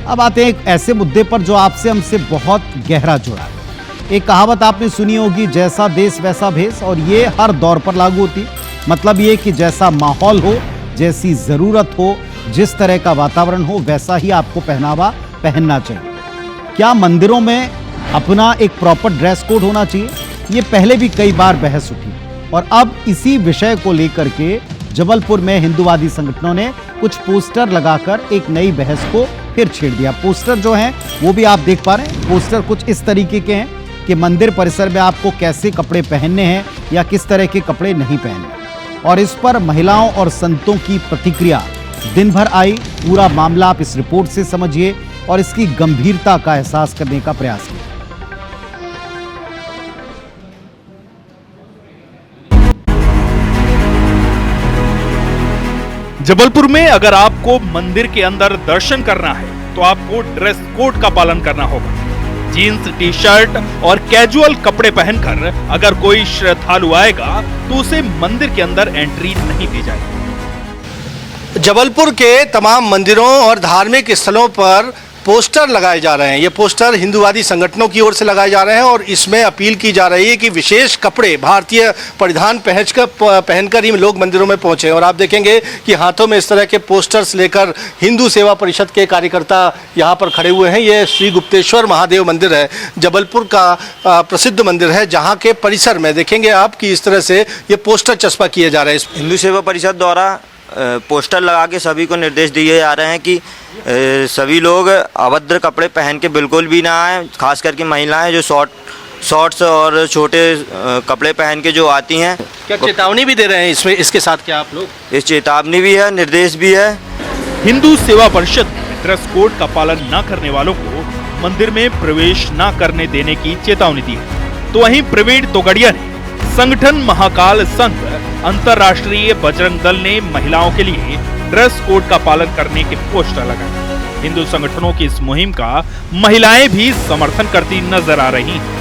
अब आते हैं एक ऐसे मुद्दे पर जो आपसे हमसे बहुत गहरा जुड़ा है। एक कहावत आपने सुनी होगी, जैसा देश वैसा भेष, और ये हर दौर पर लागू होती। मतलब ये कि जैसा माहौल हो, जैसी जरूरत हो, जिस तरह का वातावरण हो, वैसा ही आपको पहनावा पहनना चाहिए। क्या मंदिरों में अपना एक प्रॉपर ड्रेस कोड होना चाहिए? ये पहले भी कई बार बहस उठी और अब इसी विषय को लेकर के जबलपुर में हिंदूवादी संगठनों ने कुछ पोस्टर लगाकर एक नई बहस को फिर छेड़ दिया। पोस्टर जो हैं वो भी आप देख पा रहे हैं। पोस्टर कुछ इस तरीके के हैं कि मंदिर परिसर में आपको कैसे कपड़े पहनने हैं या किस तरह के कपड़े नहीं पहनने, और इस पर महिलाओं और संतों की प्रतिक्रिया दिन भर आई। पूरा मामला आप इस रिपोर्ट से समझिए और इसकी गंभीरता का एहसास करने का प्रयास कीजिए। जबलपुर में अगर आपको मंदिर के अंदर दर्शन करना है तो आपको ड्रेस कोड का पालन करना होगा। जीन्स, टी शर्ट और कैजुअल कपड़े पहनकर अगर कोई श्रद्धालु आएगा तो उसे मंदिर के अंदर एंट्री नहीं दी जाएगी। जबलपुर के तमाम मंदिरों और धार्मिक स्थलों पर पोस्टर लगाए जा रहे हैं। ये पोस्टर हिंदूवादी संगठनों की ओर से लगाए जा रहे हैं और इसमें अपील की जा रही है कि विशेष कपड़े, भारतीय परिधान पहनकर ही लोग मंदिरों में पहुंचे। और आप देखेंगे कि हाथों में इस तरह के पोस्टर्स लेकर हिंदू सेवा परिषद के कार्यकर्ता यहाँ पर खड़े हुए हैं। ये श्री गुप्तेश्वर महादेव मंदिर है, जबलपुर का प्रसिद्ध मंदिर है, जहाँ के परिसर में देखेंगे आप कि इस तरह से ये पोस्टर चस्पा किए जा रहे हैं। हिंदू सेवा परिषद द्वारा पोस्टर लगा के सभी को निर्देश दिए जा रहे हैं कि सभी लोग अभद्र कपड़े पहन के बिल्कुल भी ना आए। खास करके महिलाएं जो शॉर्ट्स और छोटे कपड़े पहन के जो आती हैं। क्या चेतावनी भी दे रहे हैं इसमें, इसके साथ क्या आप लोग? इस चेतावनी भी है, निर्देश भी है। हिंदू सेवा परिषद ने ड्रेस कोड का पालन न करने वालों को मंदिर में प्रवेश न करने देने की चेतावनी दी है। तो वहीं प्रवीण तोगड़िया ने संगठन महाकाल संघ अंतर्राष्ट्रीय बजरंग दल ने महिलाओं के लिए ड्रेस कोड का पालन करने के पोस्टर लगाए। हिंदू संगठनों की इस मुहिम का महिलाएं भी समर्थन करती नजर आ रही हैं।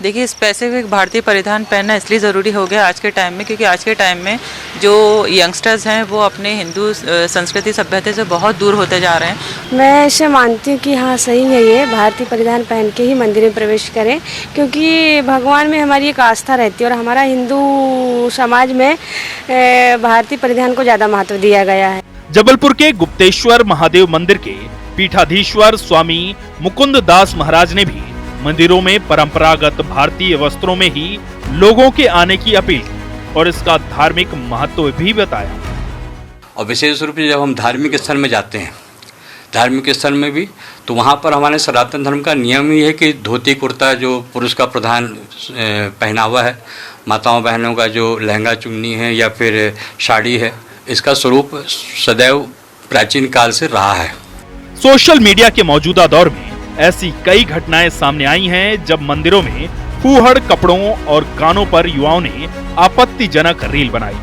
देखिए, स्पेसिफिक भारतीय परिधान पहनना इसलिए ज़रूरी हो गया आज के टाइम में, क्योंकि आज के टाइम में जो यंगस्टर्स हैं वो अपने हिंदू संस्कृति सभ्यता से बहुत दूर होते जा रहे हैं। मैं ऐसे मानती हूँ कि हाँ सही है, ये भारतीय परिधान पहन के ही मंदिर में प्रवेश करें, क्योंकि भगवान में हमारी एक आस्था रहती है और हमारा हिंदू समाज में भारतीय परिधान को ज़्यादा महत्व दिया गया है। जबलपुर के गुप्तेश्वर महादेव मंदिर के पीठाधीश्वर स्वामी मुकुंद दास महाराज ने भी मंदिरों में परंपरागत भारतीय वस्त्रों में ही लोगों के आने की अपील की और इसका धार्मिक महत्व भी बताया। और विशेष रूप से जब हम धार्मिक स्थल में जाते हैं, धार्मिक स्थल में भी, तो वहाँ पर हमारे सनातन धर्म का नियम ही है कि धोती कुर्ता जो पुरुष का प्रधान पहनावा है, माताओं बहनों का जो लहंगा चुन्नी है या फिर साड़ी है, इसका स्वरूप सदैव प्राचीन काल से रहा है। सोशल मीडिया के मौजूदा दौर में ऐसी कई घटनाएं सामने आई हैं जब मंदिरों में फूहड़ कपड़ों और गानों पर युवाओं ने आपत्तिजनक रील बनाई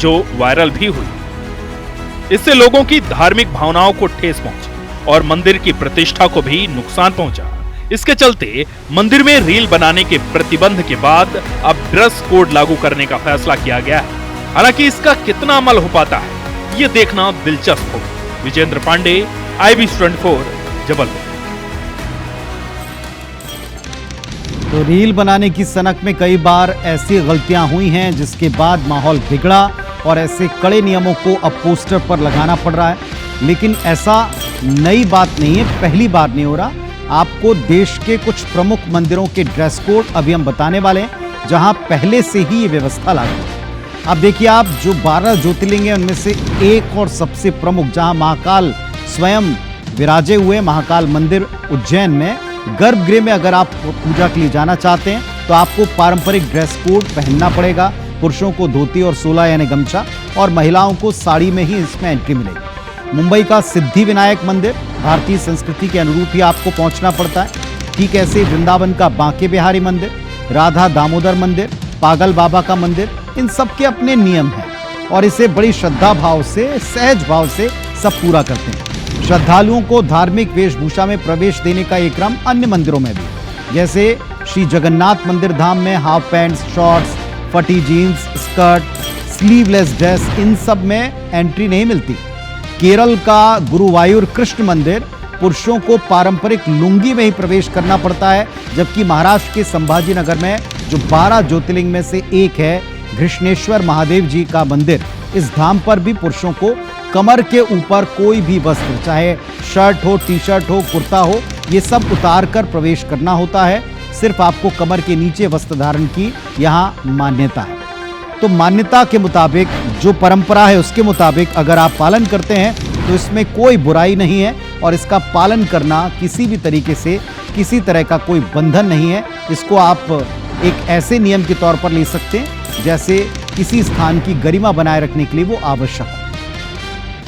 जो वायरल भी हुई। इससे लोगों की धार्मिक भावनाओं को ठेस पहुंची और मंदिर की प्रतिष्ठा को भी नुकसान पहुंचा। इसके चलते मंदिर में रील बनाने के प्रतिबंध के बाद अब ड्रेस कोड लागू करने का फैसला किया गया है। हालांकि इसका कितना अमल हो पाता है ये देखना दिलचस्प होगा। विजेंद्र पांडे, IB24, जबलपुर। तो रील बनाने की सनक में कई बार ऐसी गलतियां हुई हैं जिसके बाद माहौल बिगड़ा और ऐसे कड़े नियमों को अब पोस्टर पर लगाना पड़ रहा है। लेकिन ऐसा नई बात नहीं है, पहली बार नहीं हो रहा। आपको देश के कुछ प्रमुख मंदिरों के ड्रेस कोड अभी हम बताने वाले हैं जहां पहले से ही ये व्यवस्था लागू है। अब देखिए, आप जो 12 ज्योतिर्लिंग हैं उनमें से एक और सबसे प्रमुख, जहां महाकाल स्वयं विराजे हुए महाकाल मंदिर उज्जैन में, गर्भगृह में अगर आप पूजा के लिए जाना चाहते हैं तो आपको पारंपरिक ड्रेस कोड पहनना पड़ेगा। पुरुषों को धोती और सोला यानी गमछा और महिलाओं को साड़ी में ही इसमें एंट्री मिलेगी। मुंबई का सिद्धि विनायक मंदिर भारतीय संस्कृति के अनुरूप ही आपको पहुंचना पड़ता है। ठीक ऐसे वृंदावन का बांके बिहारी मंदिर, राधा दामोदर मंदिर, पागल बाबा का मंदिर, इन सब के अपने नियम हैं और इसे बड़ी श्रद्धा भाव से, सहज भाव से सब पूरा करते हैं। श्रद्धालुओं को धार्मिक वेशभूषा में प्रवेश देने का ये क्रम अन्य मंदिरों में भी, जैसे श्री जगन्नाथ मंदिर धाम में हाफ पैंट्स, शॉर्ट्स, फटी जीन्स, स्कर्ट, स्लीवलेस ड्रेस, इन सब में एंट्री नहीं मिलती। केरल का गुरुवायूर कृष्ण मंदिर पुरुषों को पारंपरिक लुंगी में ही प्रवेश करना पड़ता है, जबकि महाराष्ट्र के संभाजीनगर में जो 12 ज्योतिर्लिंग में से एक है घृष्णेश्वर महादेव जी का मंदिर, इस धाम पर भी पुरुषों को कमर के ऊपर कोई भी वस्त्र, चाहे शर्ट हो, टी शर्ट हो, कुर्ता हो, ये सब उतार कर प्रवेश करना होता है। सिर्फ आपको कमर के नीचे वस्त्र धारण की यहाँ मान्यता है। तो मान्यता के मुताबिक, जो परंपरा है उसके मुताबिक अगर आप पालन करते हैं तो इसमें कोई बुराई नहीं है और इसका पालन करना किसी भी तरीके से किसी तरह का कोई बंधन नहीं है। इसको आप एक ऐसे नियम के तौर पर ले सकते हैं जैसे किसी स्थान की गरिमा बनाए रखने के लिए वो आवश्यक हो।